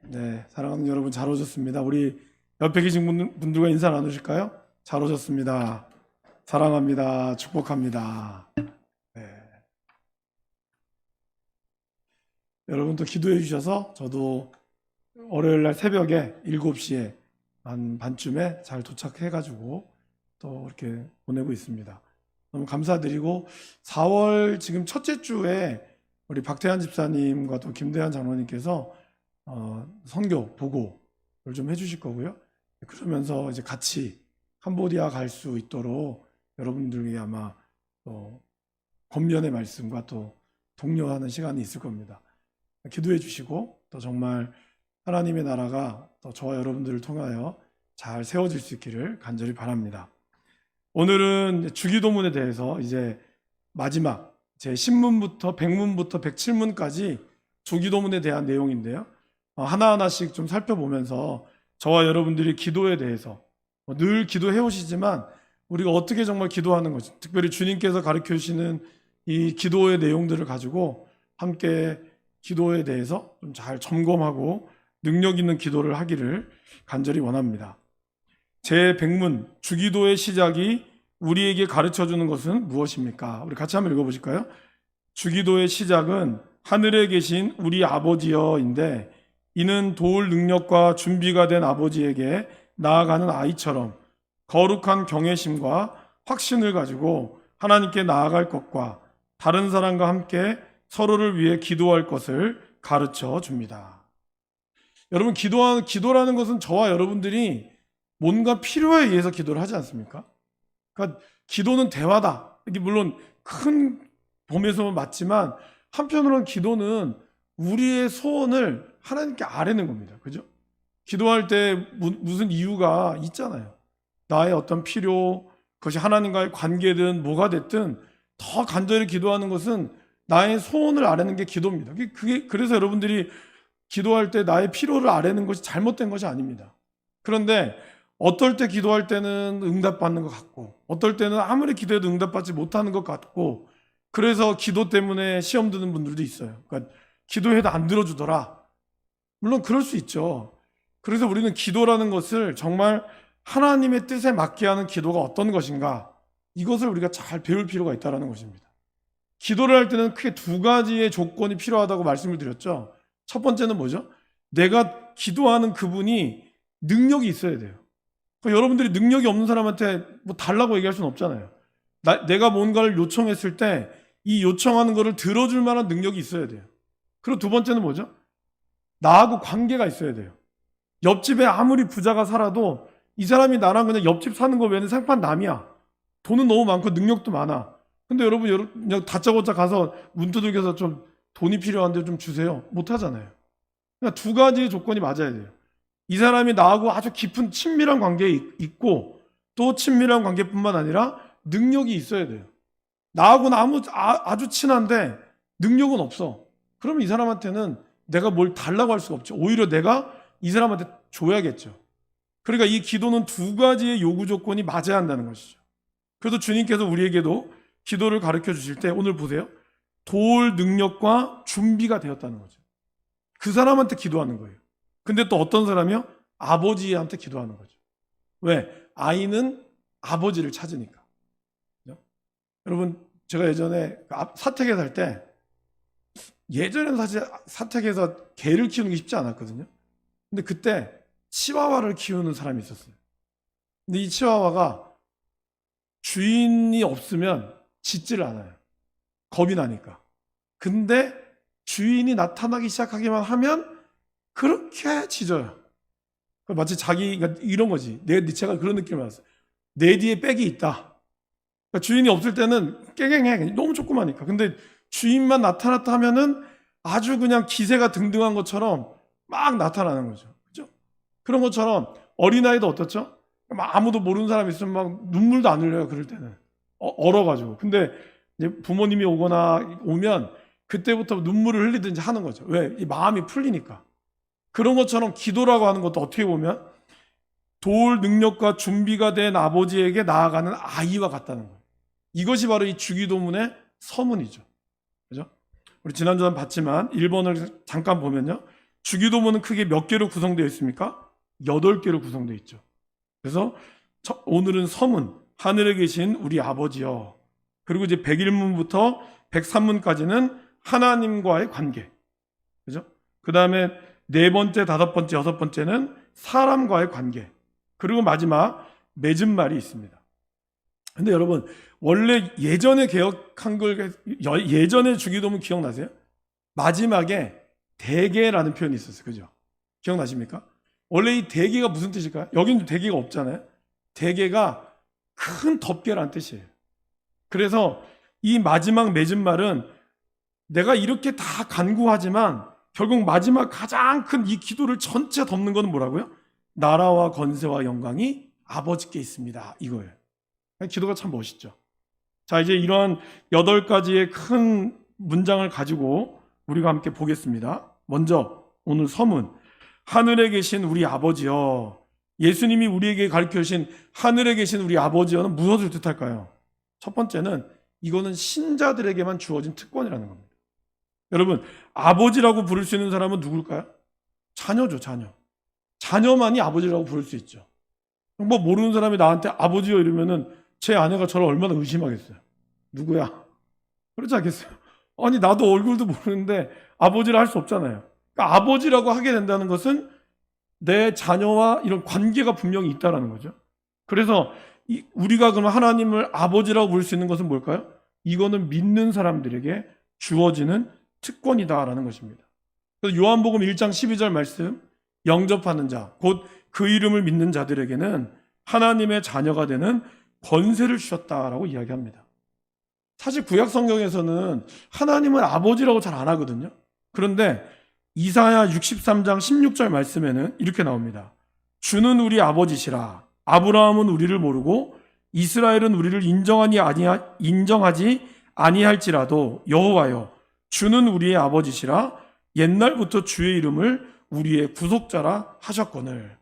네, 사랑하는 여러분 잘 오셨습니다. 우리 옆에 계신 분들과 인사 나누실까요? 잘 오셨습니다. 사랑합니다. 축복합니다. 네. 여러분도 기도해 주셔서 저도 월요일 날 새벽에 7시에 한 반쯤에 잘 도착해가지고 또 이렇게 보내고 있습니다. 너무 감사드리고 4월 지금 첫째 주에 우리 박태환 집사님과 또 김대한 장로님께서 선교 보고를 좀 해주실 거고요. 그러면서 이제 같이 캄보디아 갈 수 있도록 여러분들이 아마 또 권면의 말씀과 또 독려하는 시간이 있을 겁니다. 기도해 주시고 또 정말 하나님의 나라가 또 저와 여러분들을 통하여 잘 세워질 수 있기를 간절히 바랍니다. 오늘은 주기도문에 대해서 이제 마지막 제 신문부터 백문부터 107문까지 주기도문에 대한 내용인데요. 하나하나씩 좀 살펴보면서 저와 여러분들이 기도에 대해서 늘 기도해 오시지만 우리가 어떻게 정말 기도하는 것이, 특별히 주님께서 가르쳐 주시는 이 기도의 내용들을 가지고 함께 기도에 대해서 좀 잘 점검하고 능력 있는 기도를 하기를 간절히 원합니다. 제 백문, 주기도의 시작이 우리에게 가르쳐 주는 것은 무엇입니까? 우리 같이 한번 읽어보실까요? 주기도의 시작은 하늘에 계신 우리 아버지여인데 이는 도울 능력과 준비가 된 아버지에게 나아가는 아이처럼 거룩한 경외심과 확신을 가지고 하나님께 나아갈 것과 다른 사람과 함께 서로를 위해 기도할 것을 가르쳐 줍니다. 여러분, 기도라는 것은 저와 여러분들이 뭔가 필요에 의해서 기도를 하지 않습니까? 그러니까 기도는 대화다. 이게 물론 큰 범위에서 맞지만 한편으로는 기도는 우리의 소원을 하나님께 아뢰는 겁니다. 그죠? 기도할 때 무슨 이유가 있잖아요. 나의 어떤 필요, 그것이 하나님과의 관계든 뭐가 됐든 더 간절히 기도하는 것은 나의 소원을 아뢰는 게 기도입니다. 그래서 여러분들이 기도할 때 나의 필요를 아뢰는 것이 잘못된 것이 아닙니다. 그런데 어떨 때 기도할 때는 응답받는 것 같고 어떨 때는 아무리 기도해도 응답받지 못하는 것 같고 그래서 기도 때문에 시험 드는 분들도 있어요. 그러니까 기도해도 안 들어주더라. 물론 그럴 수 있죠. 그래서 우리는 기도라는 것을 정말 하나님의 뜻에 맞게 하는 기도가 어떤 것인가, 이것을 우리가 잘 배울 필요가 있다는 것입니다. 기도를 할 때는 크게 두 가지의 조건이 필요하다고 말씀을 드렸죠. 첫 번째는 뭐죠? 내가 기도하는 그분이 능력이 있어야 돼요. 그러니까 여러분들이 능력이 없는 사람한테 뭐 달라고 얘기할 수는 없잖아요. 내가 뭔가를 요청했을 때 이 요청하는 거를 들어줄 만한 능력이 있어야 돼요. 그리고 두 번째는 뭐죠? 나하고 관계가 있어야 돼요. 옆집에 아무리 부자가 살아도 이 사람이 나랑 그냥 옆집 사는 거 외에는 생판 남이야. 돈은 너무 많고 능력도 많아. 근데 여러분 그냥 다짜고짜 가서 문 두들겨서 좀 돈이 필요한데 좀 주세요. 못 하잖아요. 그러니까 두 가지의 조건이 맞아야 돼요. 이 사람이 나하고 아주 깊은 친밀한 관계에 있고 또 친밀한 관계뿐만 아니라 능력이 있어야 돼요. 나하고는 아주 친한데 능력은 없어. 그러면 이 사람한테는 내가 뭘 달라고 할 수가 없죠. 오히려 내가 이 사람한테 줘야겠죠. 그러니까 이 기도는 두 가지의 요구 조건이 맞아야 한다는 것이죠. 그래서 주님께서 우리에게도 기도를 가르쳐 주실 때 오늘 보세요. 도울 능력과 준비가 되었다는 거죠. 그 사람한테 기도하는 거예요. 근데 또 어떤 사람이요? 아버지한테 기도하는 거죠. 왜? 아이는 아버지를 찾으니까. 그죠? 여러분, 제가 예전에 사택에 살 때 예전에는 사실 사택에서 개를 키우는 게 쉽지 않았거든요. 근데 그때 치와와를 키우는 사람이 있었어요. 근데 이 치와와가 주인이 없으면 짖지를 않아요. 겁이 나니까. 근데 주인이 나타나기 시작하기만 하면 그렇게 짖어요. 마치 자기가 이런 거지. 제가 그런 느낌을 받았어요. 내 뒤에 백이 있다. 그러니까 주인이 없을 때는 깽깽해. 너무 조그마니까. 근데 주인만 나타났다 하면은 아주 그냥 기세가 등등한 것처럼 막 나타나는 거죠. 그죠? 그런 것처럼 어린아이도 어떻죠? 막 아무도 모르는 사람이 있으면 막 눈물도 안 흘려요. 그럴 때는. 얼어가지고. 근데 이제 부모님이 오면 그때부터 눈물을 흘리든지 하는 거죠. 왜? 이 마음이 풀리니까. 그런 것처럼 기도라고 하는 것도 어떻게 보면 도울 능력과 준비가 된 아버지에게 나아가는 아이와 같다는 거예요. 이것이 바로 이 주기도문의 서문이죠. 그죠? 우리 지난주에 봤지만 1번을 잠깐 보면요. 주기도문은 크게 몇 개로 구성되어 있습니까? 8개로 구성되어 있죠. 그래서 오늘은 서문, 하늘에 계신 우리 아버지여. 그리고 이제 101문부터 103문까지는 하나님과의 관계. 그죠? 그 다음에 네 번째, 다섯 번째, 여섯 번째는 사람과의 관계. 그리고 마지막 맺은 말이 있습니다. 근데 여러분, 원래 예전에 개역 한글, 예전에 주기도문 기억나세요? 마지막에 대개라는 표현이 있었어요. 그죠? 기억나십니까? 원래 이 대개가 무슨 뜻일까요? 여기는 대개가 없잖아요. 대개가 큰 덮개라는 뜻이에요. 그래서 이 마지막 맺은 말은 내가 이렇게 다 간구하지만 결국 마지막 가장 큰 이 기도를 전체 덮는 건 뭐라고요? 나라와 권세와 영광이 아버지께 있습니다. 이거예요. 기도가 참 멋있죠. 자, 이제 이런 8가지의 큰 문장을 가지고 우리가 함께 보겠습니다. 먼저 오늘 서문, 하늘에 계신 우리 아버지여. 예수님이 우리에게 가르쳐 주신 하늘에 계신 우리 아버지여는 무엇을 뜻할까요? 첫 번째는 이거는 신자들에게만 주어진 특권이라는 겁니다. 여러분, 아버지라고 부를 수 있는 사람은 누굴까요? 자녀죠, 자녀. 자녀만이 아버지라고 부를 수 있죠. 뭐 모르는 사람이 나한테 아버지요 이러면은 제 아내가 저를 얼마나 의심하겠어요. 누구야? 그렇지 않겠어요? 아니, 나도 얼굴도 모르는데 아버지라 할 수 없잖아요. 그러니까 아버지라고 하게 된다는 것은 내 자녀와 이런 관계가 분명히 있다는 거죠. 그래서 우리가 그럼 하나님을 아버지라고 부를 수 있는 것은 뭘까요? 이거는 믿는 사람들에게 주어지는 특권이다라는 것입니다. 그래서 요한복음 1장 12절 말씀, 영접하는 자, 곧 그 이름을 믿는 자들에게는 하나님의 자녀가 되는 권세를 주셨다라고 이야기합니다. 사실 구약 성경에서는 하나님을 아버지라고 잘 안 하거든요. 그런데 이사야 63장 16절 말씀에는 이렇게 나옵니다. 주는 우리 아버지시라. 아브라함은 우리를 모르고 이스라엘은 우리를 인정하지 아니할지라도 여호와여, 주는 우리의 아버지시라. 옛날부터 주의 이름을 우리의 구속자라 하셨거늘.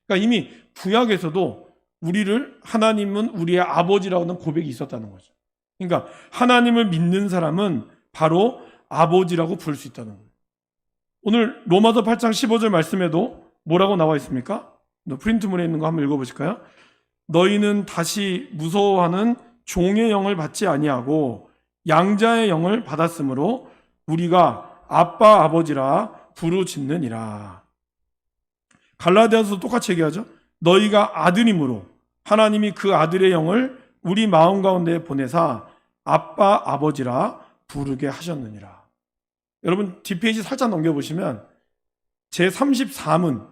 그러니까 이미 구약에서도 우리를 하나님은 우리의 아버지라는 고백이 있었다는 거죠. 그러니까 하나님을 믿는 사람은 바로 아버지라고 부를 수 있다는 거예요. 오늘 로마서 8장 15절 말씀에도 뭐라고 나와 있습니까? 프린트문에 있는 거 한번 읽어보실까요? 너희는 다시 무서워하는 종의 영을 받지 아니하고 양자의 영을 받았으므로 우리가 아빠 아버지라 부르짖느니라. 갈라디아서도 똑같이 얘기하죠. 너희가 아들이므로 하나님이 그 아들의 영을 우리 마음 가운데 보내사 아빠 아버지라 부르게 하셨느니라. 여러분 뒷페이지 살짝 넘겨보시면 제34문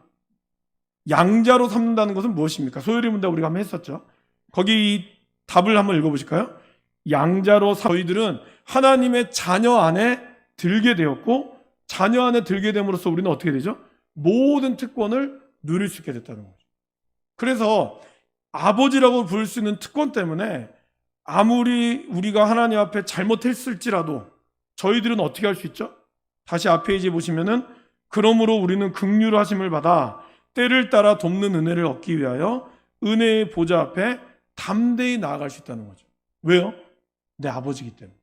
양자로 삼는다는 것은 무엇입니까? 소요리 문답 우리가 한번 했었죠. 거기 이 답을 한번 읽어보실까요? 양자로 저희들은 하나님의 자녀 안에 들게 되었고 자녀 안에 들게 됨으로써 우리는 어떻게 되죠? 모든 특권을 누릴 수 있게 됐다는 거죠. 그래서 아버지라고 부를 수 있는 특권 때문에 아무리 우리가 하나님 앞에 잘못했을지라도 저희들은 어떻게 할 수 있죠? 다시 앞 페이지에 보시면은 그러므로 우리는 긍휼 하심을 받아 때를 따라 돕는 은혜를 얻기 위하여 은혜의 보좌 앞에 담대히 나아갈 수 있다는 거죠. 왜요? 내 아버지이기 때문에.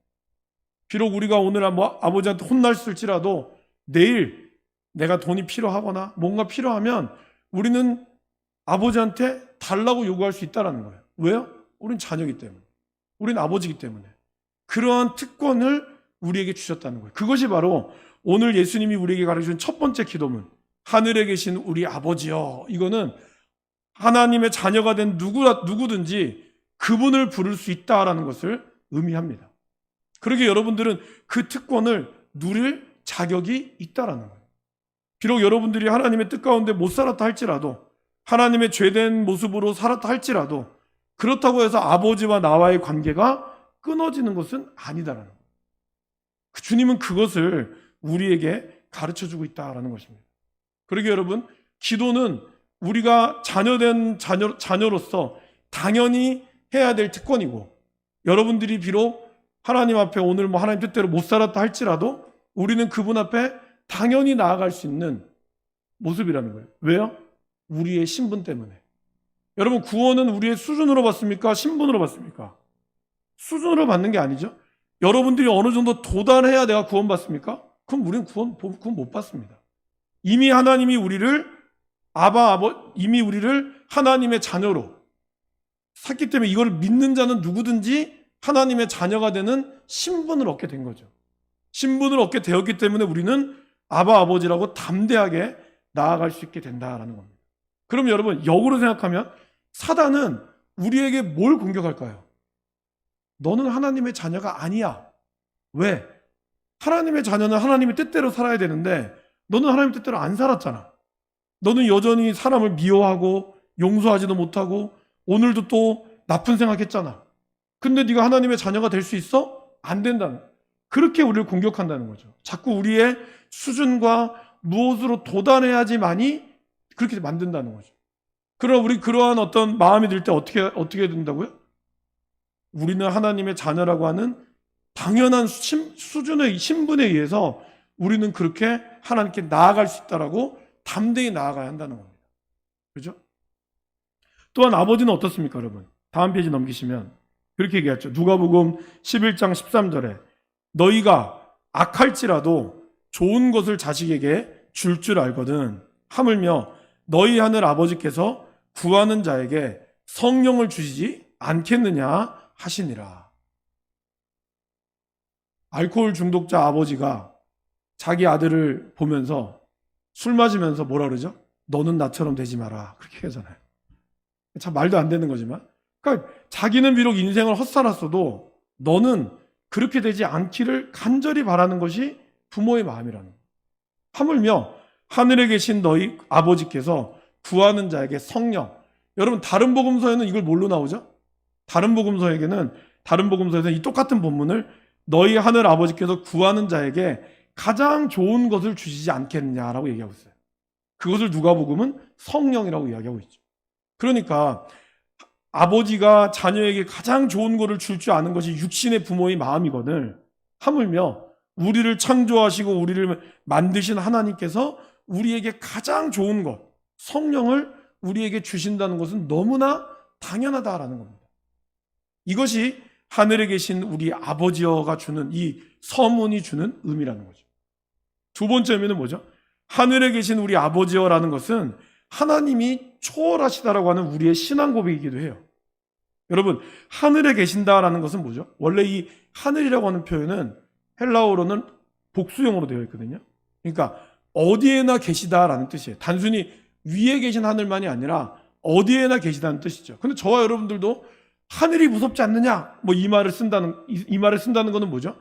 비록 우리가 오늘 아버지한테 혼났을지라도 내일 내가 돈이 필요하거나 뭔가 필요하면 우리는 아버지한테 달라고 요구할 수 있다는 거예요. 왜요? 우린 자녀이기 때문에. 우린 아버지이기 때문에. 그러한 특권을 우리에게 주셨다는 거예요. 그것이 바로 오늘 예수님이 우리에게 가르쳐준 첫 번째 기도문, 하늘에 계신 우리 아버지여. 이거는 하나님의 자녀가 된 누구든지 그분을 부를 수 있다라는 것을 의미합니다. 그러게 여러분들은 그 특권을 누릴 자격이 있다라는 거예요. 비록 여러분들이 하나님의 뜻 가운데 못 살았다 할지라도, 하나님의 죄된 모습으로 살았다 할지라도, 그렇다고 해서 아버지와 나와의 관계가 끊어지는 것은 아니다라는 거예요. 주님은 그것을 우리에게 가르쳐주고 있다라는 것입니다. 그러게 여러분, 기도는 우리가 자녀된 자녀로서 당연히 해야 될 특권이고, 여러분들이 비록 하나님 앞에 오늘 하나님 뜻대로 못 살았다 할지라도 우리는 그분 앞에 당연히 나아갈 수 있는 모습이라는 거예요. 왜요? 우리의 신분 때문에. 여러분, 구원은 우리의 수준으로 받습니까? 신분으로 받습니까? 수준으로 받는 게 아니죠. 여러분들이 어느 정도 도달해야 내가 구원받습니까? 그럼 우리는 구원 못 받습니다. 이미 우리를 하나님의 자녀로 샀기 때문에 이걸 믿는 자는 누구든지 하나님의 자녀가 되는 신분을 얻게 된 거죠. 신분을 얻게 되었기 때문에 우리는 아버지라고 담대하게 나아갈 수 있게 된다라는 겁니다. 그럼 여러분, 역으로 생각하면 사단은 우리에게 뭘 공격할까요? 너는 하나님의 자녀가 아니야. 왜? 하나님의 자녀는 하나님의 뜻대로 살아야 되는데 너는 하나님의 뜻대로 안 살았잖아. 너는 여전히 사람을 미워하고 용서하지도 못하고 오늘도 또 나쁜 생각했잖아. 근데 네가 하나님의 자녀가 될 수 있어? 안 된다는 거예요. 그렇게 우리를 공격한다는 거죠. 자꾸 우리의 수준과 무엇으로 도달해야지만이 그렇게 만든다는 거죠. 그럼 우리 그러한 어떤 마음이 들 때 어떻게 된다고요? 우리는 하나님의 자녀라고 하는 당연한 수준의 신분에 의해서 우리는 그렇게 하나님께 나아갈 수 있다라고 담대히 나아가야 한다는 겁니다. 그죠? 또한 아버지는 어떻습니까, 여러분? 다음 페이지 넘기시면 그렇게 얘기했죠. 누가복음 11장 13절에 너희가 악할지라도 좋은 것을 자식에게 줄 알거든 하물며 너희 하늘 아버지께서 구하는 자에게 성령을 주시지 않겠느냐 하시니라. 알코올 중독자 아버지가 자기 아들을 보면서 술 마시면서 뭐라 그러죠? 너는 나처럼 되지 마라. 그렇게 하잖아요. 참 말도 안 되는 거지만. 그러니까 자기는 비록 인생을 헛살았어도 너는 그렇게 되지 않기를 간절히 바라는 것이 부모의 마음이라는 거예요. 하물며 하늘에 계신 너희 아버지께서 구하는 자에게 성령. 여러분, 다른 복음서에는 이걸 뭘로 나오죠? 다른 복음서에서는 이 똑같은 본문을 너희 하늘 아버지께서 구하는 자에게 가장 좋은 것을 주시지 않겠느냐라고 얘기하고 있어요. 그것을 누가복음은 성령이라고 이야기하고 있죠. 그러니까 아버지가 자녀에게 가장 좋은 것을 줄 줄 아는 것이 육신의 부모의 마음이거늘 하물며 우리를 창조하시고 우리를 만드신 하나님께서 우리에게 가장 좋은 것, 성령을 우리에게 주신다는 것은 너무나 당연하다라는 겁니다. 이것이 하늘에 계신 우리 아버지여가 주는 이 서문이 주는 의미라는 거죠. 두 번째 의미는 뭐죠? 하늘에 계신 우리 아버지여라는 것은 하나님이 초월하시다라고 하는 우리의 신앙 고백이기도 해요. 여러분, 하늘에 계신다라는 것은 뭐죠? 원래 이 하늘이라고 하는 표현은 헬라어로는 복수형으로 되어 있거든요. 그러니까 어디에나 계시다라는 뜻이에요. 단순히 위에 계신 하늘만이 아니라 어디에나 계시다는 뜻이죠. 근데 저와 여러분들도 하늘이 무섭지 않느냐? 뭐 이 말을 쓴다는 거는 뭐죠?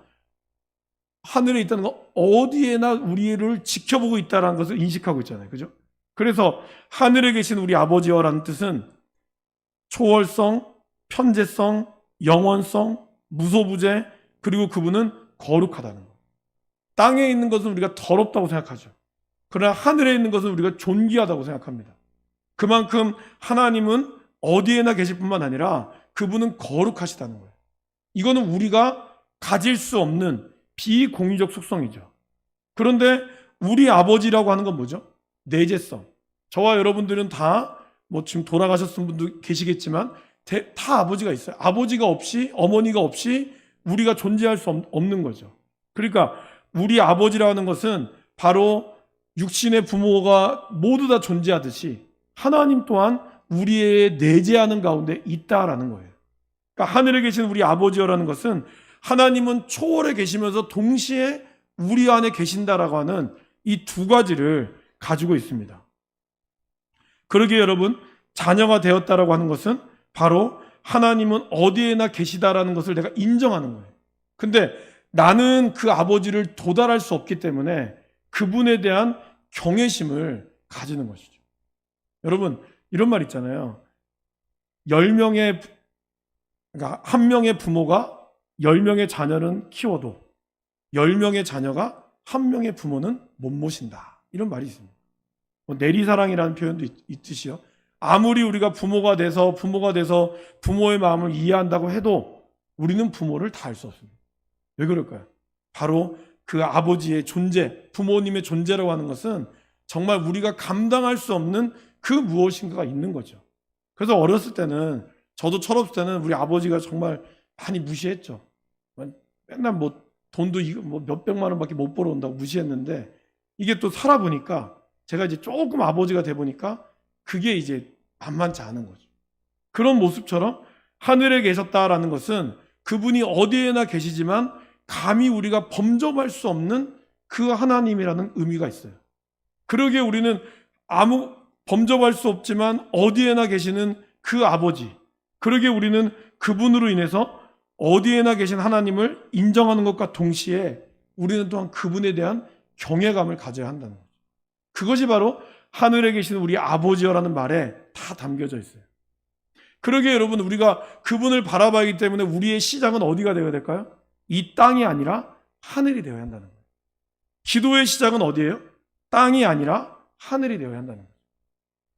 하늘에 있다는 거 어디에나 우리를 지켜보고 있다는 것을 인식하고 있잖아요. 그죠? 그래서 하늘에 계신 우리 아버지여라는 뜻은 초월성, 편재성, 영원성, 무소부재, 그리고 그분은 거룩하다는 거. 땅에 있는 것은 우리가 더럽다고 생각하죠. 그러나 하늘에 있는 것은 우리가 존귀하다고 생각합니다. 그만큼 하나님은 어디에나 계실 뿐만 아니라 그분은 거룩하시다는 거예요. 이거는 우리가 가질 수 없는 비공유적 속성이죠. 그런데 우리 아버지라고 하는 건 뭐죠? 내재성. 저와 여러분들은 다 뭐 지금 돌아가셨던 분도 계시겠지만 다 아버지가 있어요. 아버지가 없이, 어머니가 없이 우리가 존재할 수 없는 거죠. 그러니까 우리 아버지라는 것은 바로 육신의 부모가 모두 다 존재하듯이 하나님 또한 우리의 내재하는 가운데 있다라는 거예요. 그러니까 하늘에 계신 우리 아버지여라는 것은 하나님은 초월에 계시면서 동시에 우리 안에 계신다라고 하는 이 두 가지를 가지고 있습니다. 그러기에 여러분, 자녀가 되었다라고 하는 것은 바로 하나님은 어디에나 계시다라는 것을 내가 인정하는 거예요. 근데 나는 그 아버지를 도달할 수 없기 때문에 그분에 대한 경외심을 가지는 것이죠. 여러분, 이런 말 있잖아요. 10명의, 그러니까 한 명의 부모가 10명의 자녀는 키워도 10명의 자녀가 한 명의 부모는 못 모신다. 이런 말이 있습니다. 내리사랑이라는 표현도 있듯이요. 아무리 우리가 부모가 돼서 부모의 마음을 이해한다고 해도 우리는 부모를 다 알 수 없습니다. 왜 그럴까요? 바로 그 아버지의 존재, 부모님의 존재라고 하는 것은 정말 우리가 감당할 수 없는 그 무엇인가가 있는 거죠. 그래서 어렸을 때는, 저도 철없을 때는 우리 아버지가 정말 많이 무시했죠. 맨날 뭐 돈도 뭐 몇백만 원밖에 못 벌어온다고 무시했는데, 이게 또 살아보니까 제가 이제 조금 아버지가 돼 보니까 그게 이제 만만치 않은 거죠. 그런 모습처럼 하늘에 계셨다라는 것은 그분이 어디에나 계시지만 감히 우리가 범접할 수 없는 그 하나님이라는 의미가 있어요. 그러기에 우리는 아무 범접할 수 없지만 어디에나 계시는 그 아버지, 그러기에 우리는 그분으로 인해서 어디에나 계신 하나님을 인정하는 것과 동시에 우리는 또한 그분에 대한 경외감을 가져야 한다는 거죠. 그것이 바로 하늘에 계신 우리 아버지여라는 말에 다 담겨져 있어요. 그러기에 여러분, 우리가 그분을 바라봐야 하기 때문에 우리의 시작은 어디가 되어야 될까요? 이 땅이 아니라 하늘이 되어야 한다는 거예요. 기도의 시작은 어디예요? 땅이 아니라 하늘이 되어야 한다는 거예요.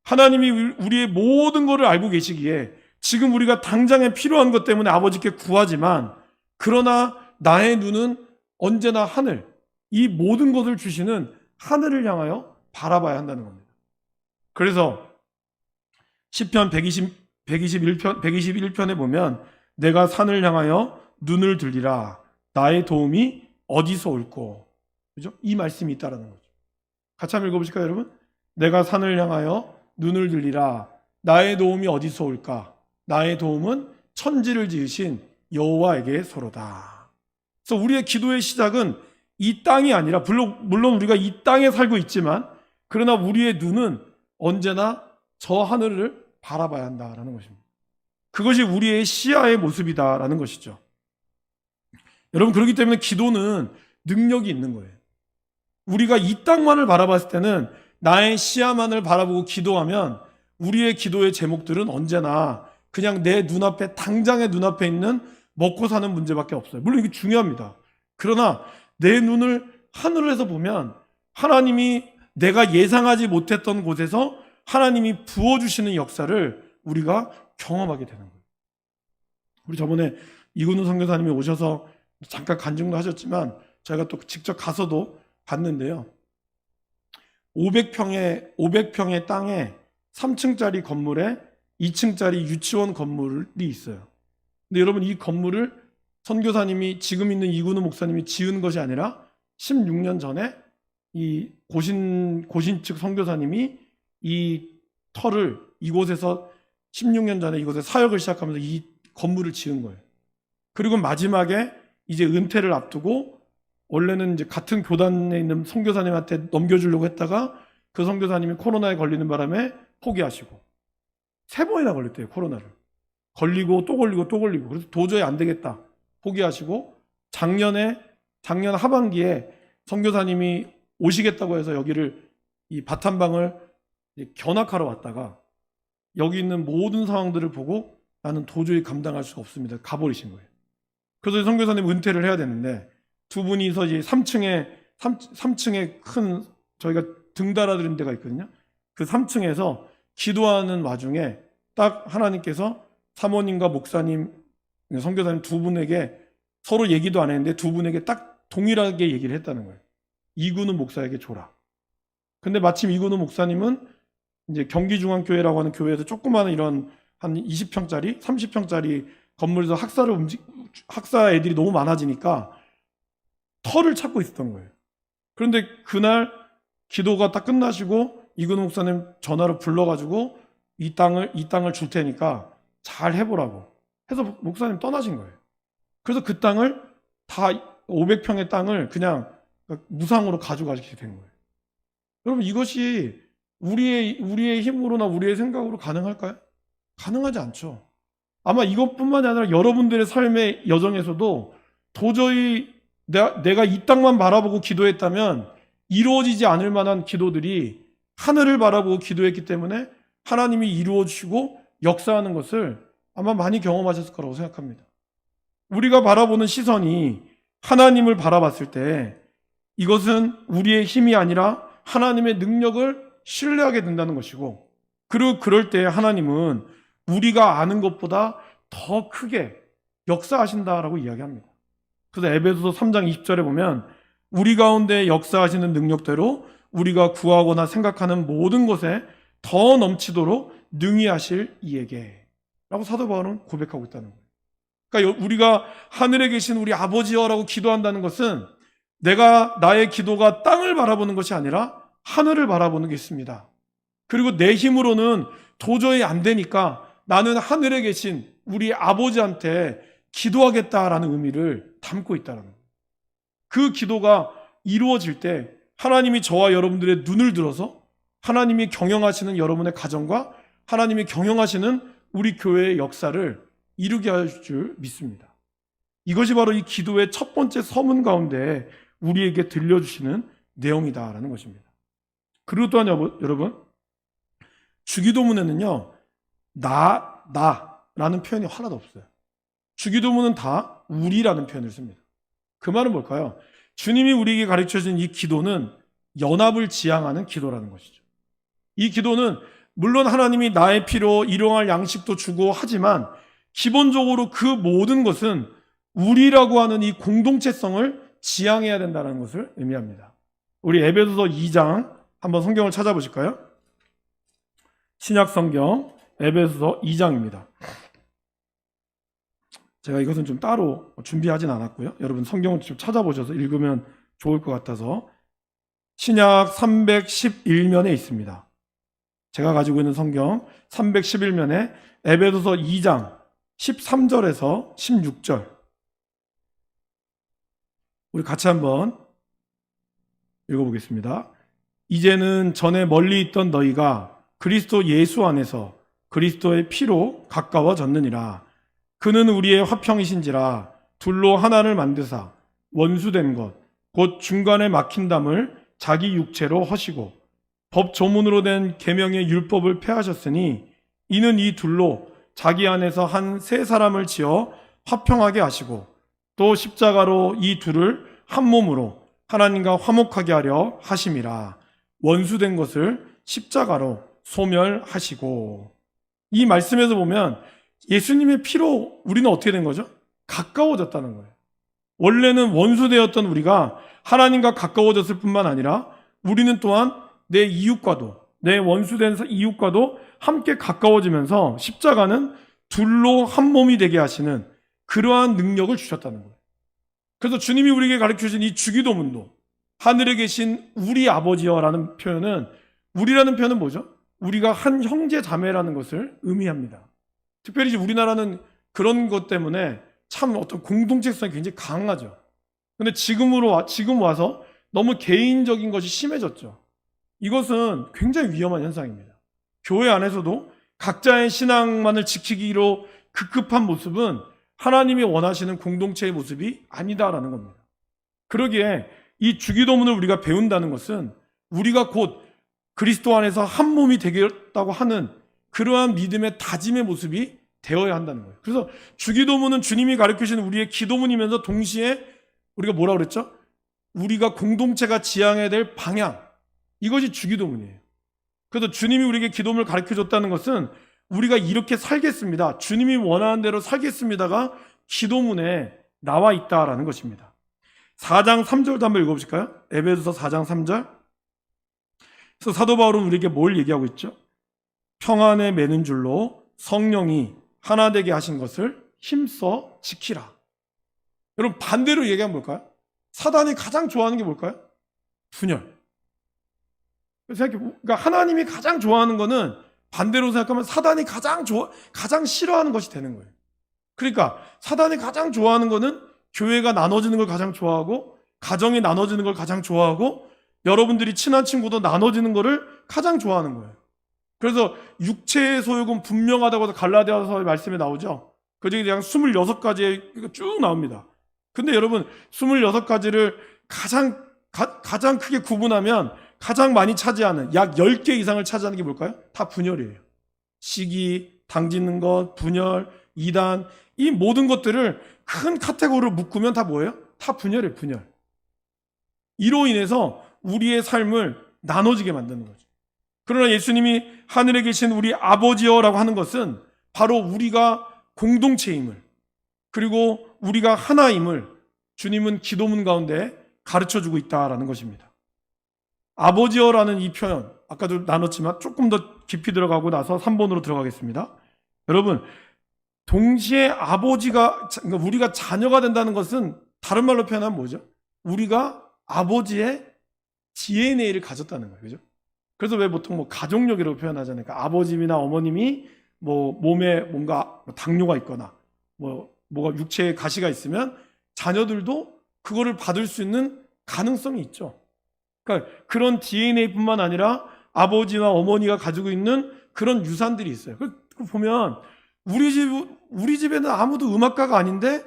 하나님이 우리의 모든 것을 알고 계시기에 지금 우리가 당장에 필요한 것 때문에 아버지께 구하지만, 그러나 나의 눈은 언제나 하늘, 이 모든 것을 주시는 하늘을 향하여 바라봐야 한다는 겁니다. 그래서 시편 121편에 보면 내가 산을 향하여 눈을 들리라 나의 도움이 어디서 올꼬, 그죠? 이 말씀이 있다라는 거죠. 같이 한번 읽어보실까요, 여러분? 내가 산을 향하여 눈을 들리라 나의 도움이 어디서 올까? 나의 도움은 천지를 지으신 여호와에게서로다. 그래서 우리의 기도의 시작은 이 땅이 아니라, 물론 우리가 이 땅에 살고 있지만, 그러나 우리의 눈은 언제나 저 하늘을 바라봐야 한다라는 것입니다. 그것이 우리의 시야의 모습이다라는 것이죠. 여러분, 그렇기 때문에 기도는 능력이 있는 거예요. 우리가 이 땅만을 바라봤을 때는, 나의 시야만을 바라보고 기도하면 우리의 기도의 제목들은 언제나 그냥 내 눈앞에, 당장의 눈앞에 있는 먹고 사는 문제밖에 없어요. 물론 이게 중요합니다. 그러나 내 눈을 하늘에서 보면 하나님이 내가 예상하지 못했던 곳에서 하나님이 부어주시는 역사를 우리가 경험하게 되는 거예요. 우리 저번에 이근우 선교사님이 오셔서 잠깐 간증도 하셨지만 저희가 또 직접 가서도 봤는데요. 500평의 땅에 3층짜리 건물에 2층짜리 유치원 건물이 있어요. 근데 여러분, 이 건물을 선교사님이, 지금 있는 이근우 목사님이 지은 것이 아니라 16년 전에 이 고신 측 선교사님이 이 터를 이곳에서 16년 전에 이곳에 사역을 시작하면서 이 건물을 지은 거예요. 그리고 마지막에 이제 은퇴를 앞두고, 원래는 이제 같은 교단에 있는 선교사님한테 넘겨주려고 했다가 그 선교사님이 코로나에 걸리는 바람에 포기하시고, 3번이나 걸렸대요, 코로나를. 걸리고 또 걸리고 또 걸리고. 그래서 도저히 안 되겠다 포기하시고, 작년 하반기에 선교사님이 오시겠다고 해서 여기를, 이 바탄방을 견학하러 왔다가 여기 있는 모든 상황들을 보고 나는 도저히 감당할 수가 없습니다, 가버리신 거예요. 그래서 선교사님 은퇴를 해야 되는데 두 분이서 이제 3층에 큰, 저희가 등 달아드린 데가 있거든요. 그 3층에서 기도하는 와중에 딱 하나님께서 사모님과 목사님, 선교사님 두 분에게, 서로 얘기도 안 했는데 두 분에게 딱 동일하게 얘기를 했다는 거예요. 이근우 목사에게 줘라. 근데 마침 이근우 목사님은 이제 경기중앙교회라고 하는 교회에서 조그마한 이런 한 20평짜리, 30평짜리 건물에서 학사 애들이 너무 많아지니까 터를 찾고 있었던 거예요. 그런데 그날 기도가 딱 끝나시고 이근우 목사님 전화로 불러가지고 이 땅을 줄 테니까 잘 해보라고 해서 목사님 떠나신 거예요. 그래서 그 땅을 다 500평의 땅을 그냥 무상으로 가져가시게 된 거예요. 여러분, 이것이 우리의 힘으로나 우리의 생각으로 가능할까요? 가능하지 않죠. 아마 이것뿐만이 아니라 여러분들의 삶의 여정에서도 도저히 내가 이 땅만 바라보고 기도했다면 이루어지지 않을 만한 기도들이 하늘을 바라보고 기도했기 때문에 하나님이 이루어주시고 역사하는 것을 아마 많이 경험하셨을 거라고 생각합니다. 우리가 바라보는 시선이 하나님을 바라봤을 때 이것은 우리의 힘이 아니라 하나님의 능력을 신뢰하게 된다는 것이고, 그리고 그럴 때 하나님은 우리가 아는 것보다 더 크게 역사하신다라고 이야기합니다. 그래서 에베소서 3장 20절에 보면 우리 가운데 역사하시는 능력대로 우리가 구하거나 생각하는 모든 것에 더 넘치도록 능히 하실 이에게 라고 사도 바울은 고백하고 있다는 거예요. 그러니까 우리가 하늘에 계신 우리 아버지여라고 기도한다는 것은 내가 나의 기도가 땅을 바라보는 것이 아니라 하늘을 바라보는 게 있습니다. 그리고 내 힘으로는 도저히 안 되니까 나는 하늘에 계신 우리 아버지한테 기도하겠다라는 의미를 담고 있다는 거예요. 그 기도가 이루어질 때 하나님이 저와 여러분들의 눈을 들어서 하나님이 경영하시는 여러분의 가정과 하나님이 경영하시는 우리 교회의 역사를 이루게 할 줄 믿습니다. 이것이 바로 이 기도의 첫 번째 서문 가운데 우리에게 들려주시는 내용이다라는 것입니다. 그리고 또한 여러분, 주기도문에는요, 나라는 표현이 하나도 없어요. 주기도문은 다 우리라는 표현을 씁니다. 그 말은 뭘까요? 주님이 우리에게 가르쳐준 이 기도는 연합을 지향하는 기도라는 것이죠. 이 기도는 물론 하나님이 나의 피로 일용할 양식도 주고 하지만 기본적으로 그 모든 것은 우리라고 하는 이 공동체성을 지향해야 된다는 것을 의미합니다. 우리 에베소서 2장 한번 성경을 찾아보실까요? 신약 성경 에베소서 2장입니다. 제가 이것은 좀 따로 준비하진 않았고요. 여러분 성경을 좀 찾아보셔서 읽으면 좋을 것 같아서 신약 311면에 있습니다. 제가 가지고 있는 성경 311면에 에베소서 2장 13절에서 16절 우리 같이 한번 읽어보겠습니다. 이제는 전에 멀리 있던 너희가 그리스도 예수 안에서 그리스도의 피로 가까워졌느니라. 그는 우리의 화평이신지라 둘로 하나를 만드사 원수된 것 곧 중간에 막힌 담을 자기 육체로 허시고 법 조문으로 된 계명의 율법을 폐하셨으니 이는 이 둘로 자기 안에서 한 세 사람을 지어 화평하게 하시고 또 십자가로 이 둘을 한 몸으로 하나님과 화목하게 하려 하심이라. 원수된 것을 십자가로 소멸하시고. 이 말씀에서 보면 예수님의 피로 우리는 어떻게 된 거죠? 가까워졌다는 거예요. 원래는 원수되었던 우리가 하나님과 가까워졌을 뿐만 아니라 우리는 또한 내 이웃과도, 내 원수된 이웃과도 함께 가까워지면서 십자가는 둘로 한 몸이 되게 하시는 그러한 능력을 주셨다는 거예요. 그래서 주님이 우리에게 가르쳐주신 이 주기도문도 하늘에 계신 우리 아버지여라는 표현은, 우리라는 표현은 뭐죠? 우리가 한 형제 자매라는 것을 의미합니다. 특별히 우리나라는 그런 것 때문에 참 어떤 공동체성이 굉장히 강하죠. 근데 지금 와서 너무 개인적인 것이 심해졌죠. 이것은 굉장히 위험한 현상입니다. 교회 안에서도 각자의 신앙만을 지키기로 급급한 모습은 하나님이 원하시는 공동체의 모습이 아니다라는 겁니다. 그러기에 이 주기도문을 우리가 배운다는 것은 우리가 곧 그리스도 안에서 한 몸이 되겠다고 하는 그러한 믿음의 다짐의 모습이 되어야 한다는 거예요. 그래서 주기도문은 주님이 가르치시는 우리의 기도문이면서 동시에 우리가 뭐라고 그랬죠? 우리가 공동체가 지향해야 될 방향, 이것이 주기도문이에요. 그래서 주님이 우리에게 기도문을 가르쳐줬다는 것은 우리가 이렇게 살겠습니다, 주님이 원하는 대로 살겠습니다가 기도문에 나와 있다라는 것입니다. 4장 3절도 한번 읽어보실까요? 에베소서 4장 3절. 그래서 사도 바울은 우리에게 뭘 얘기하고 있죠? 평안에 매는 줄로 성령이 하나 되게 하신 것을 힘써 지키라. 여러분 반대로 얘기하면 뭘까요? 사단이 가장 좋아하는 게 뭘까요? 분열. 그러니까 하나님이 가장 좋아하는 거는 반대로 생각하면 사단이 가장 싫어하는 것이 되는 거예요. 그러니까 사단이 가장 좋아하는 거는 교회가 나눠지는 걸 가장 좋아하고, 가정이 나눠지는 걸 가장 좋아하고, 여러분들이 친한 친구도 나눠지는 거를 가장 좋아하는 거예요. 그래서 육체의 소욕은 분명하다고 갈라디아서의 말씀에 나오죠. 그 중에 그냥 26가지 쭉 나옵니다. 근데 여러분 26가지를 가장 크게 구분하면 가장 많이 차지하는 약 10개 이상을 차지하는 게 뭘까요? 다 분열이에요. 시기, 당짓는 것, 분열, 이단, 이 모든 것들을 큰 카테고리로 묶으면 다 뭐예요? 다 분열이에요, 분열. 이로 인해서 우리의 삶을 나눠지게 만드는 거죠. 그러나 예수님이 하늘에 계신 우리 아버지여라고 하는 것은 바로 우리가 공동체임을, 그리고 우리가 하나임을 주님은 기도문 가운데 가르쳐주고 있다라는 것입니다. 아버지여라는 이 표현, 아까도 나눴지만 조금 더 깊이 들어가고 나서 3번으로 들어가겠습니다. 여러분, 동시에 그러니까 우리가 자녀가 된다는 것은 다른 말로 표현하면 뭐죠? 우리가 아버지의 DNA를 가졌다는 거예요. 그죠? 그래서 왜 보통 뭐 가족력이라고 표현하잖아요. 그러니까 아버님이나 어머님이 뭐 몸에 뭔가 당뇨가 있거나 뭐가 육체에 가시가 있으면 자녀들도 그거를 받을 수 있는 가능성이 있죠. 그러니까 그런 DNA뿐만 아니라 아버지와 어머니가 가지고 있는 그런 유산들이 있어요. 그 보면 우리 집에는 아무도 음악가가 아닌데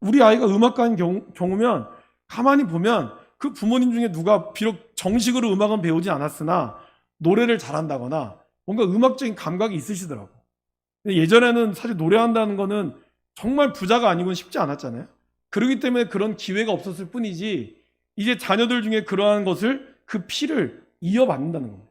우리 아이가 음악가인 경우면 가만히 보면 그 부모님 중에 누가 비록 정식으로 음악은 배우지 않았으나 노래를 잘한다거나 뭔가 음악적인 감각이 있으시더라고. 예전에는 사실 노래한다는 거는 정말 부자가 아니고는 쉽지 않았잖아요. 그렇기 때문에 그런 기회가 없었을 뿐이지 이제 자녀들 중에 그러한 것을 그 피를 이어받는다는 겁니다.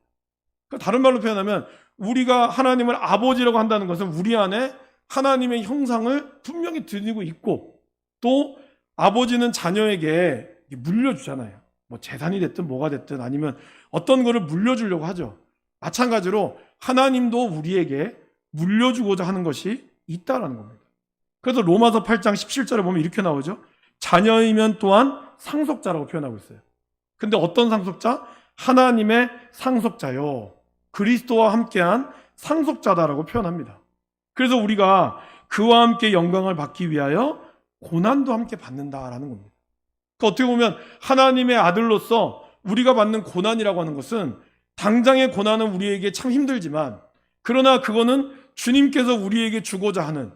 다른 말로 표현하면 우리가 하나님을 아버지라고 한다는 것은 우리 안에 하나님의 형상을 분명히 드리고 있고 또 아버지는 자녀에게 물려주잖아요. 뭐 재산이 됐든 뭐가 됐든 아니면 어떤 거를 물려주려고 하죠. 마찬가지로 하나님도 우리에게 물려주고자 하는 것이 있다라는 겁니다. 그래서 로마서 8장 17절에 보면 이렇게 나오죠. 자녀이면 또한 상속자라고 표현하고 있어요. 근데 어떤 상속자? 하나님의 상속자요. 그리스도와 함께한 상속자다라고 표현합니다. 그래서 우리가 그와 함께 영광을 받기 위하여 고난도 함께 받는다라는 겁니다. 그러니까 어떻게 보면 하나님의 아들로서 우리가 받는 고난이라고 하는 것은 당장의 고난은 우리에게 참 힘들지만 그러나 그거는 주님께서 우리에게 주고자 하는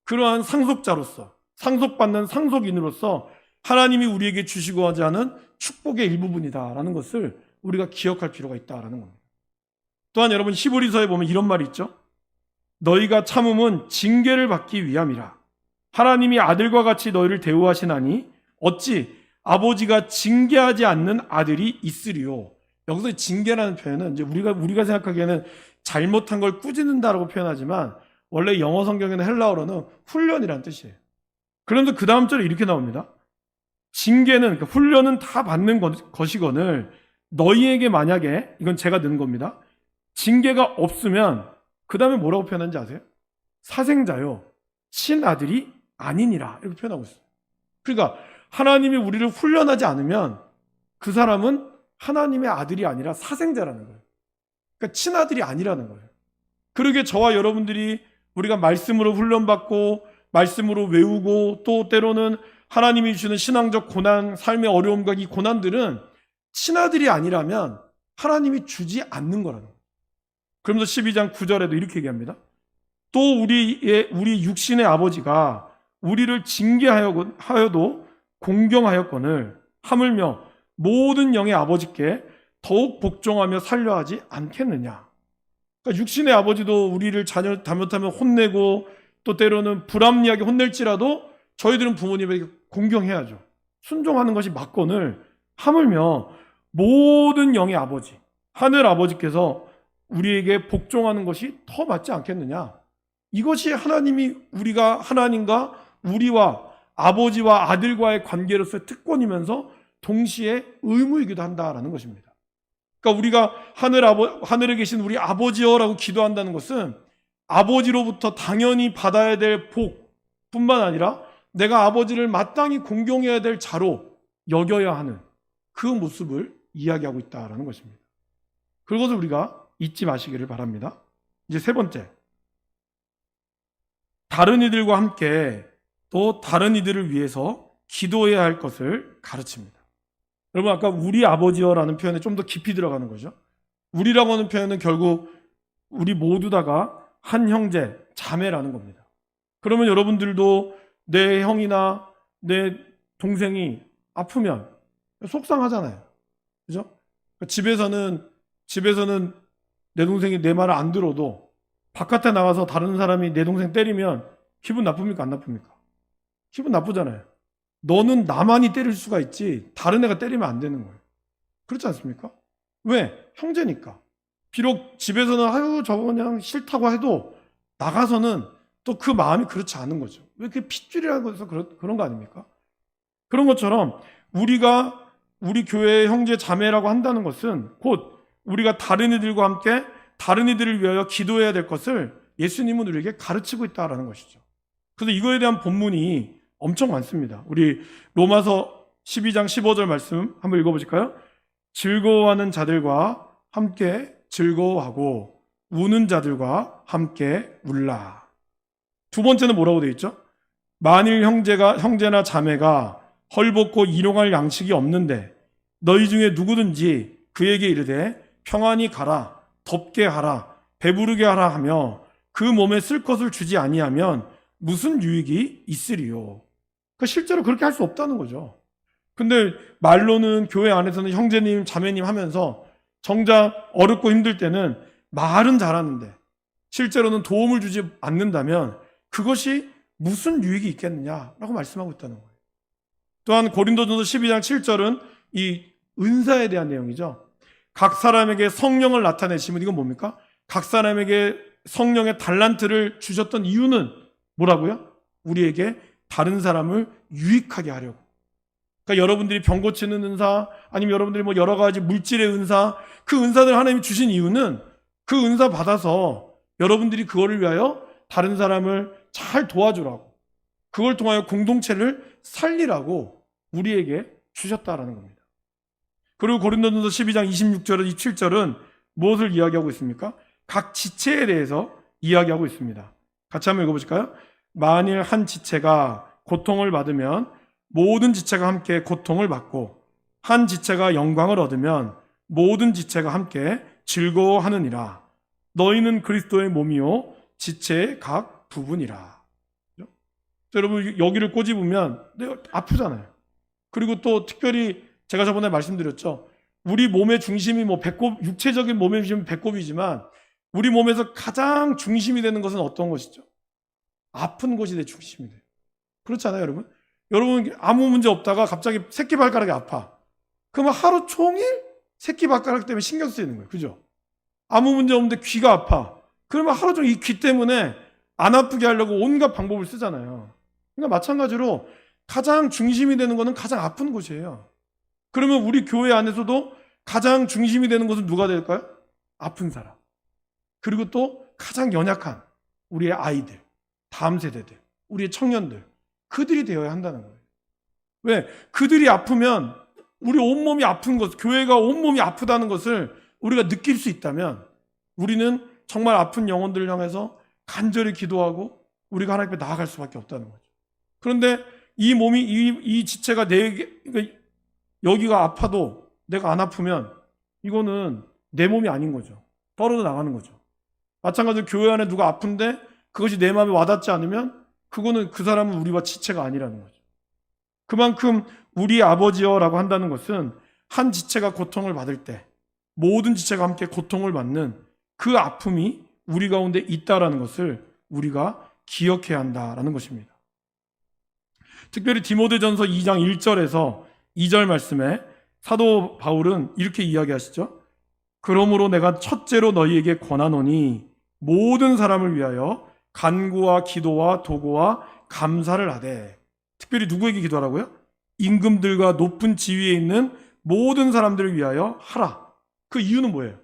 그러한 상속자로서 상속받는 상속인으로서 하나님이 우리에게 주시고자 하는 축복의 일부분이다라는 것을 우리가 기억할 필요가 있다라는 겁니다. 또한 여러분 히브리서에 보면 이런 말이 있죠. 너희가 참음은 징계를 받기 위함이라. 하나님이 아들과 같이 너희를 대우하시나니 어찌 아버지가 징계하지 않는 아들이 있으리요. 여기서 징계라는 표현은 이제 우리가 생각하기에는 잘못한 걸 꾸짖는다라고 표현하지만 원래 영어 성경에는 헬라어로는 훈련이라는 뜻이에요. 그런데 그 다음 절에 이렇게 나옵니다. 징계는 그러니까 훈련은 다 받는 것이거늘 너희에게 만약에 이건 제가 넣은 겁니다. 징계가 없으면 그 다음에 뭐라고 표현하는지 아세요? 사생자요 친아들이 아니니라 이렇게 표현하고 있어요. 그러니까 하나님이 우리를 훈련하지 않으면 그 사람은 하나님의 아들이 아니라 사생자라는 거예요. 그러니까 친아들이 아니라는 거예요. 그러게 저와 여러분들이 우리가 말씀으로 훈련받고 말씀으로 외우고 또 때로는 하나님이 주시는 신앙적 고난, 삶의 어려움과 이 고난들은 친아들이 아니라면 하나님이 주지 않는 거라는 거예요. 그러면서 12장 9절에도 이렇게 얘기합니다. 또 우리 육신의 아버지가 우리를 징계하여도 공경하였거늘 하물며 모든 영의 아버지께 더욱 복종하며 살려하지 않겠느냐. 그러니까 육신의 아버지도 우리를 자녀 잘못하면 혼내고 또 때로는 불합리하게 혼낼지라도 저희들은 부모님에게 공경해야죠. 순종하는 것이 맞거늘 하물며 모든 영의 아버지 하늘 아버지께서 우리에게 복종하는 것이 더 맞지 않겠느냐. 이것이 우리가 하나님과 우리와 아버지와 아들과의 관계로서의 특권이면서 동시에 의무이기도 한다라는 것입니다. 그러니까 우리가 하늘에 계신 우리 아버지여라고 기도한다는 것은 아버지로부터 당연히 받아야 될 복뿐만 아니라 내가 아버지를 마땅히 공경해야 될 자로 여겨야 하는 그 모습을 이야기하고 있다라는 것입니다. 그것을 우리가 잊지 마시기를 바랍니다. 이제 세 번째, 다른 이들과 함께 또 다른 이들을 위해서 기도해야 할 것을 가르칩니다. 여러분 아까 우리 아버지여라는 표현에 좀 더 깊이 들어가는 거죠. 우리라고 하는 표현은 결국 우리 모두 다가 한 형제, 자매라는 겁니다. 그러면 여러분들도 내 형이나 내 동생이 아프면 속상하잖아요. 그죠? 집에서는 내 동생이 내 말을 안 들어도 바깥에 나가서 다른 사람이 내 동생 때리면 기분 나쁩니까? 안 나쁩니까? 기분 나쁘잖아요. 너는 나만이 때릴 수가 있지 다른 애가 때리면 안 되는 거예요. 그렇지 않습니까? 왜? 형제니까. 비록 집에서는 아유 저거 그냥 싫다고 해도 나가서는 또 그 마음이 그렇지 않은 거죠. 왜 그게 핏줄이라고 해서 그런 거 아닙니까? 그런 것처럼 우리가 우리 교회의 형제 자매라고 한다는 것은 곧 우리가 다른 이들과 함께 다른 이들을 위하여 기도해야 될 것을 예수님은 우리에게 가르치고 있다는 것이죠. 그래서 이거에 대한 본문이 엄청 많습니다. 우리 로마서 12장 15절 말씀 한번 읽어보실까요? 즐거워하는 자들과 함께 즐거워하고 우는 자들과 함께 울라. 두 번째는 뭐라고 되어 있죠? 만일 형제나 자매가 헐벗고 일용할 양식이 없는데 너희 중에 누구든지 그에게 이르되 평안히 가라, 덥게 하라, 배부르게 하라 하며 그 몸에 쓸 것을 주지 아니하면 무슨 유익이 있으리요? 그러니까 실제로 그렇게 할 수 없다는 거죠. 근데 말로는 교회 안에서는 형제님, 자매님 하면서 정작 어렵고 힘들 때는 말은 잘하는데 실제로는 도움을 주지 않는다면 그것이 무슨 유익이 있겠느냐라고 말씀하고 있다는 거예요. 또한 고린도전서 12장 7절은 이 은사에 대한 내용이죠. 각 사람에게 성령을 나타내시면 이건 뭡니까? 각 사람에게 성령의 달란트를 주셨던 이유는 뭐라고요? 우리에게 다른 사람을 유익하게 하려고. 그러니까 여러분들이 병 고치는 은사, 아니면 여러분들이 뭐 여러 가지 물질의 은사, 그 은사들 하나님이 주신 이유는 그 은사 받아서 여러분들이 그거를 위하여 다른 사람을 잘 도와주라고, 그걸 통하여 공동체를 살리라고 우리에게 주셨다라는 겁니다. 그리고 고린도전서 12장 26절에서 27절은 무엇을 이야기하고 있습니까? 각 지체에 대해서 이야기하고 있습니다. 같이 한번 읽어보실까요? 만일 한 지체가 고통을 받으면 모든 지체가 함께 고통을 받고 한 지체가 영광을 얻으면 모든 지체가 함께 즐거워하느니라. 너희는 그리스도의 몸이요 지체의 각 부분이라. 그렇죠? 여러분 여기를 꼬집으면 아프잖아요. 그리고 또 특별히 제가 저번에 말씀드렸죠. 우리 몸의 중심이 뭐 배꼽, 육체적인 몸의 중심은 배꼽이지만 우리 몸에서 가장 중심이 되는 것은 어떤 것이죠? 아픈 것이 내 중심이 돼요. 그렇잖아요, 여러분? 여러분 아무 문제 없다가 갑자기 새끼발가락이 아파. 그러면 하루 종일 새끼발가락 때문에 신경 쓰이는 거예요. 그죠? 아무 문제 없는데 귀가 아파. 그러면 하루 종일 이 귀 때문에 안 아프게 하려고 온갖 방법을 쓰잖아요. 그러니까 마찬가지로 가장 중심이 되는 것은 가장 아픈 곳이에요. 그러면 우리 교회 안에서도 가장 중심이 되는 것은 누가 될까요? 아픈 사람. 그리고 또 가장 연약한 우리의 아이들, 다음 세대들, 우리의 청년들, 그들이 되어야 한다는 거예요. 왜? 그들이 아프면 우리 온몸이 아픈 것, 교회가 온몸이 아프다는 것을 우리가 느낄 수 있다면 우리는 정말 아픈 영혼들을 향해서 간절히 기도하고 우리가 하나님 앞에 나아갈 수밖에 없다는 거죠. 그런데 이 몸이, 이 지체가 그러니까 여기가 아파도 내가 안 아프면 이거는 내 몸이 아닌 거죠. 떨어져 나가는 거죠. 마찬가지로 교회 안에 누가 아픈데 그것이 내 마음에 와닿지 않으면 그거는 그 사람은 우리와 지체가 아니라는 거죠. 그만큼 우리 아버지여라고 한다는 것은 한 지체가 고통을 받을 때 모든 지체가 함께 고통을 받는 그 아픔이 우리 가운데 있다라는 것을 우리가 기억해야 한다라는 것입니다. 특별히 디모데전서 2장 1절에서 2절 말씀에 사도 바울은 이렇게 이야기하시죠. 그러므로 내가 첫째로 너희에게 권하노니 모든 사람을 위하여 간구와 기도와 도구와 감사를 하되. 특별히 누구에게 기도하라고요? 임금들과 높은 지위에 있는 모든 사람들을 위하여 하라. 그 이유는 뭐예요?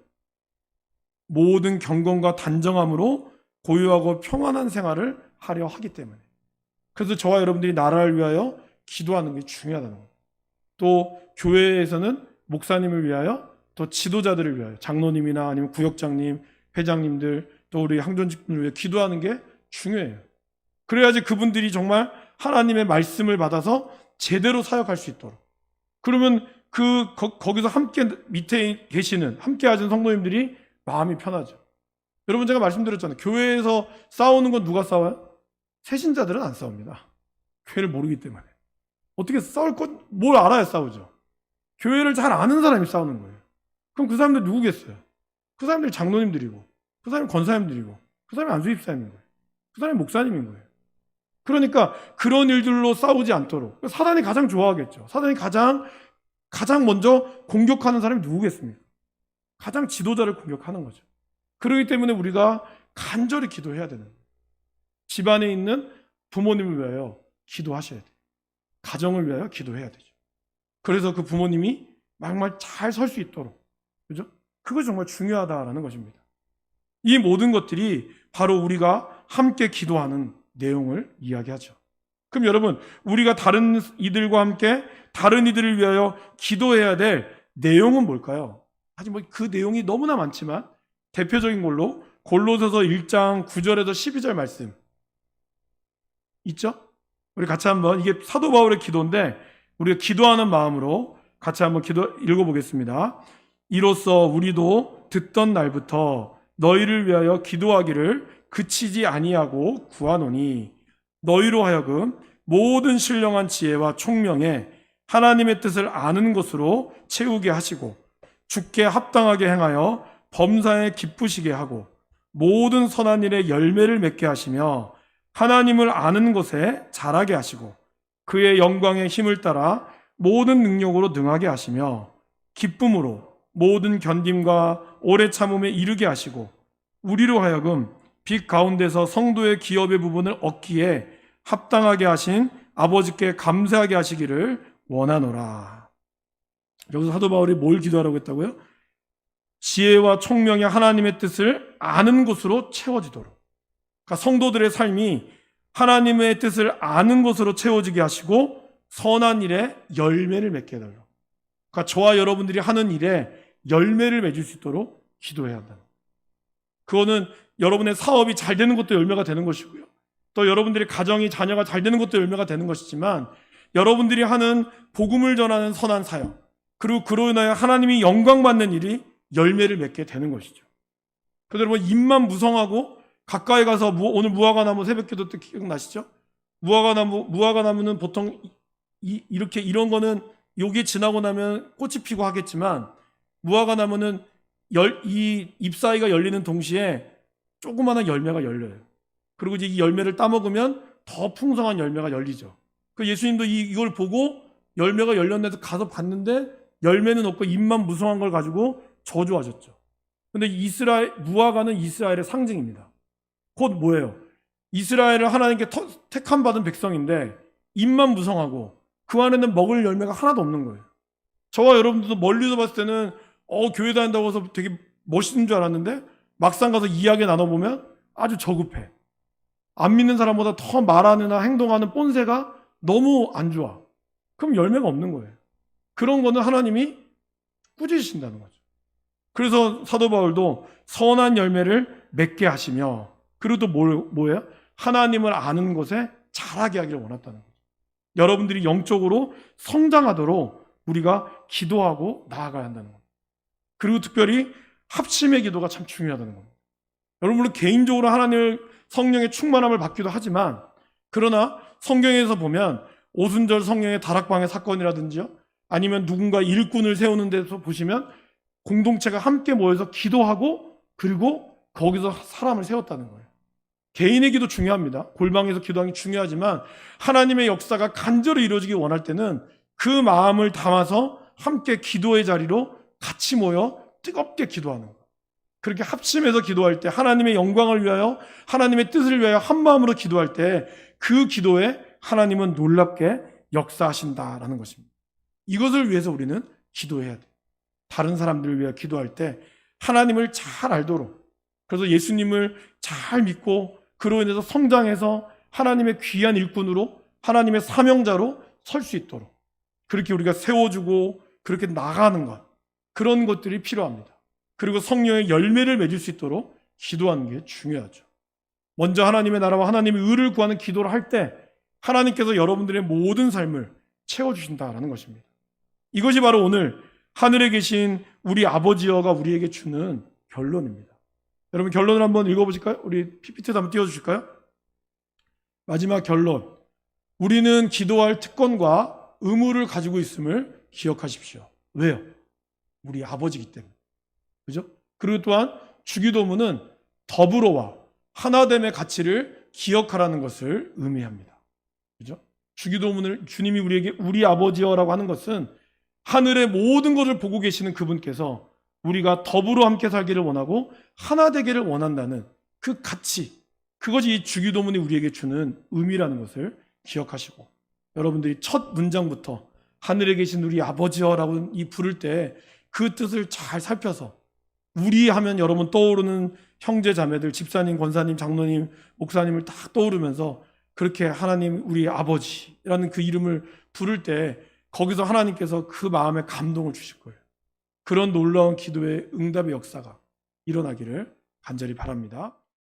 모든 경건과 단정함으로 고요하고 평안한 생활을 하려 하기 때문에. 그래서 저와 여러분들이 나라를 위하여 기도하는 게 중요하다는 거예요. 또 교회에서는 목사님을 위하여, 또 지도자들을 위하여, 장로님이나 아니면 구역장님, 회장님들, 또 우리 항존직분을 위해 기도하는 게 중요해요. 그래야지 그분들이 정말 하나님의 말씀을 받아서 제대로 사역할 수 있도록. 그러면 거기서 함께 밑에 계시는, 함께 하신 성도님들이 마음이 편하죠. 여러분 제가 말씀드렸잖아요. 교회에서 싸우는 건 누가 싸워요? 새신자들은 안 싸웁니다. 교회를 모르기 때문에. 어떻게 싸울 것, 뭘 알아야 싸우죠. 교회를 잘 아는 사람이 싸우는 거예요. 그럼 그 사람들 누구겠어요? 그 사람들이 장로님들이고, 그 사람이 권사님들이고, 그 사람이 안수집사님인 거예요. 그 사람이 목사님인 거예요. 그러니까 그런 일들로 싸우지 않도록. 사단이 가장 좋아하겠죠. 사단이 가장 먼저 공격하는 사람이 누구겠습니까? 가장 지도자를 공격하는 거죠. 그렇기 때문에 우리가 간절히 기도해야 되는 거예요. 집안에 있는 부모님을 위하여 기도하셔야 돼요. 가정을 위하여 기도해야 되죠. 그래서 그 부모님이 정말 잘 설 수 있도록, 그죠? 그것이 정말 중요하다라는 것입니다. 이 모든 것들이 바로 우리가 함께 기도하는 내용을 이야기하죠. 그럼 여러분, 우리가 다른 이들과 함께 다른 이들을 위하여 기도해야 될 내용은 뭘까요? 사실 뭐 그 내용이 너무나 많지만 대표적인 걸로 골로새서 1장 9절에서 12절 말씀 있죠? 우리 같이 한번, 이게 사도 바울의 기도인데 우리가 기도하는 마음으로 같이 한번 읽어보겠습니다. 이로써 우리도 듣던 날부터 너희를 위하여 기도하기를 그치지 아니하고 구하노니 너희로 하여금 모든 신령한 지혜와 총명에 하나님의 뜻을 아는 것으로 채우게 하시고 주께 합당하게 행하여 범사에 기쁘시게 하고 모든 선한 일에 열매를 맺게 하시며 하나님을 아는 것에 자라게 하시고 그의 영광의 힘을 따라 모든 능력으로 능하게 하시며 기쁨으로 모든 견딤과 오래 참음에 이르게 하시고 우리로 하여금 빛 가운데서 성도의 기업의 부분을 얻기에 합당하게 하신 아버지께 감사하게 하시기를 원하노라. 여기서 사도 바울이 뭘 기도하라고 했다고요? 지혜와 총명의 하나님의 뜻을 아는 것으로 채워지도록. 그러니까 성도들의 삶이 하나님의 뜻을 아는 것으로 채워지게 하시고 선한 일에 열매를 맺게 해달라고. 그러니까 저와 여러분들이 하는 일에 열매를 맺을 수 있도록 기도해야 한다. 그거는 여러분의 사업이 잘 되는 것도 열매가 되는 것이고요. 또 여러분들의 가정이, 자녀가 잘 되는 것도 열매가 되는 것이지만 여러분들이 하는 복음을 전하는 선한 사역, 그리고 그로 인하여 하나님이 영광받는 일이 열매를 맺게 되는 것이죠. 그래서 여러분, 입만 무성하고 가까이 가서 오늘 무화과나무 새벽기도 때 기억나시죠? 무화과나무는 보통 이렇게 이런 거는 요게 지나고 나면 꽃이 피고 하겠지만 무화과나무는 이 잎 사이가 열리는 동시에 조그마한 열매가 열려요. 그리고 이제 이 열매를 따먹으면 더 풍성한 열매가 열리죠. 그 예수님도 이걸 보고 열매가 열렸는데 가서 봤는데 열매는 없고 잎만 무성한 걸 가지고 저주하셨죠. 근데 무화과는 이스라엘의 상징입니다. 곧 뭐예요? 이스라엘을 하나님께 택함 받은 백성인데 잎만 무성하고 그 안에는 먹을 열매가 하나도 없는 거예요. 저와 여러분들도 멀리서 봤을 때는 교회 다닌다고 해서 되게 멋있는 줄 알았는데 막상 가서 이야기 나눠보면 아주 저급해. 안 믿는 사람보다 더 말하느나 행동하는 본새가 너무 안 좋아. 그럼 열매가 없는 거예요. 그런 거는 하나님이 꾸짖으신다는 거죠. 그래서 사도 바울도 선한 열매를 맺게 하시며, 그리고 또 뭐예요? 하나님을 아는 것에 자라게 하기를 원했다는 거죠. 여러분들이 영적으로 성장하도록 우리가 기도하고 나아가야 한다는 겁니다. 그리고 특별히 합심의 기도가 참 중요하다는 겁니다. 여러분, 물론 개인적으로 하나님의 성령의 충만함을 받기도 하지만, 그러나 성경에서 보면 오순절 성령의 다락방의 사건이라든지요, 아니면 누군가 일꾼을 세우는 데서 보시면 공동체가 함께 모여서 기도하고 그리고 거기서 사람을 세웠다는 거예요. 개인의 기도 중요합니다. 골방에서 기도하는 게 중요하지만 하나님의 역사가 간절히 이루어지기 원할 때는 그 마음을 담아서 함께 기도의 자리로 같이 모여 뜨겁게 기도하는 거예요. 그렇게 합심해서 기도할 때, 하나님의 영광을 위하여, 하나님의 뜻을 위하여 한 마음으로 기도할 때 그 기도에 하나님은 놀랍게 역사하신다라는 것입니다. 이것을 위해서 우리는 기도해야 돼요. 다른 사람들을 위해 기도할 때 하나님을 잘 알도록, 그래서 예수님을 잘 믿고 그로 인해서 성장해서 하나님의 귀한 일꾼으로, 하나님의 사명자로 설 수 있도록 그렇게 우리가 세워주고 그렇게 나가는 것, 그런 것들이 필요합니다. 그리고 성령의 열매를 맺을 수 있도록 기도하는 게 중요하죠. 먼저 하나님의 나라와 하나님의 의를 구하는 기도를 할 때 하나님께서 여러분들의 모든 삶을 채워주신다라는 것입니다. 이것이 바로 오늘 하늘에 계신 우리 아버지여가 우리에게 주는 결론입니다. 여러분, 결론을 한번 읽어보실까요? 우리 PPT에도 한번 띄워주실까요? 마지막 결론. 우리는 기도할 특권과 의무를 가지고 있음을 기억하십시오. 왜요? 우리 아버지이기 때문에. 그죠? 그리고 또한 주기도문은 더불어와 하나됨의 가치를 기억하라는 것을 의미합니다. 그죠? 주기도문을 주님이 우리에게 우리 아버지여라고 하는 것은 하늘의 모든 것을 보고 계시는 그분께서 우리가 더불어 함께 살기를 원하고 하나 되기를 원한다는 그 가치, 그것이 이 주기도문이 우리에게 주는 의미라는 것을 기억하시고, 여러분들이 첫 문장부터 하늘에 계신 우리 아버지여라고 이 부를 때 그 뜻을 잘 살펴서, 우리 하면 여러분 떠오르는 형제 자매들, 집사님, 권사님, 장로님, 목사님을 딱 떠오르면서 그렇게 하나님 우리 아버지라는 그 이름을 부를 때 거기서 하나님께서 그 마음에 감동을 주실 거예요. 그런 놀라운 기도의 응답의 역사가 일어나기를 간절히 바랍니다.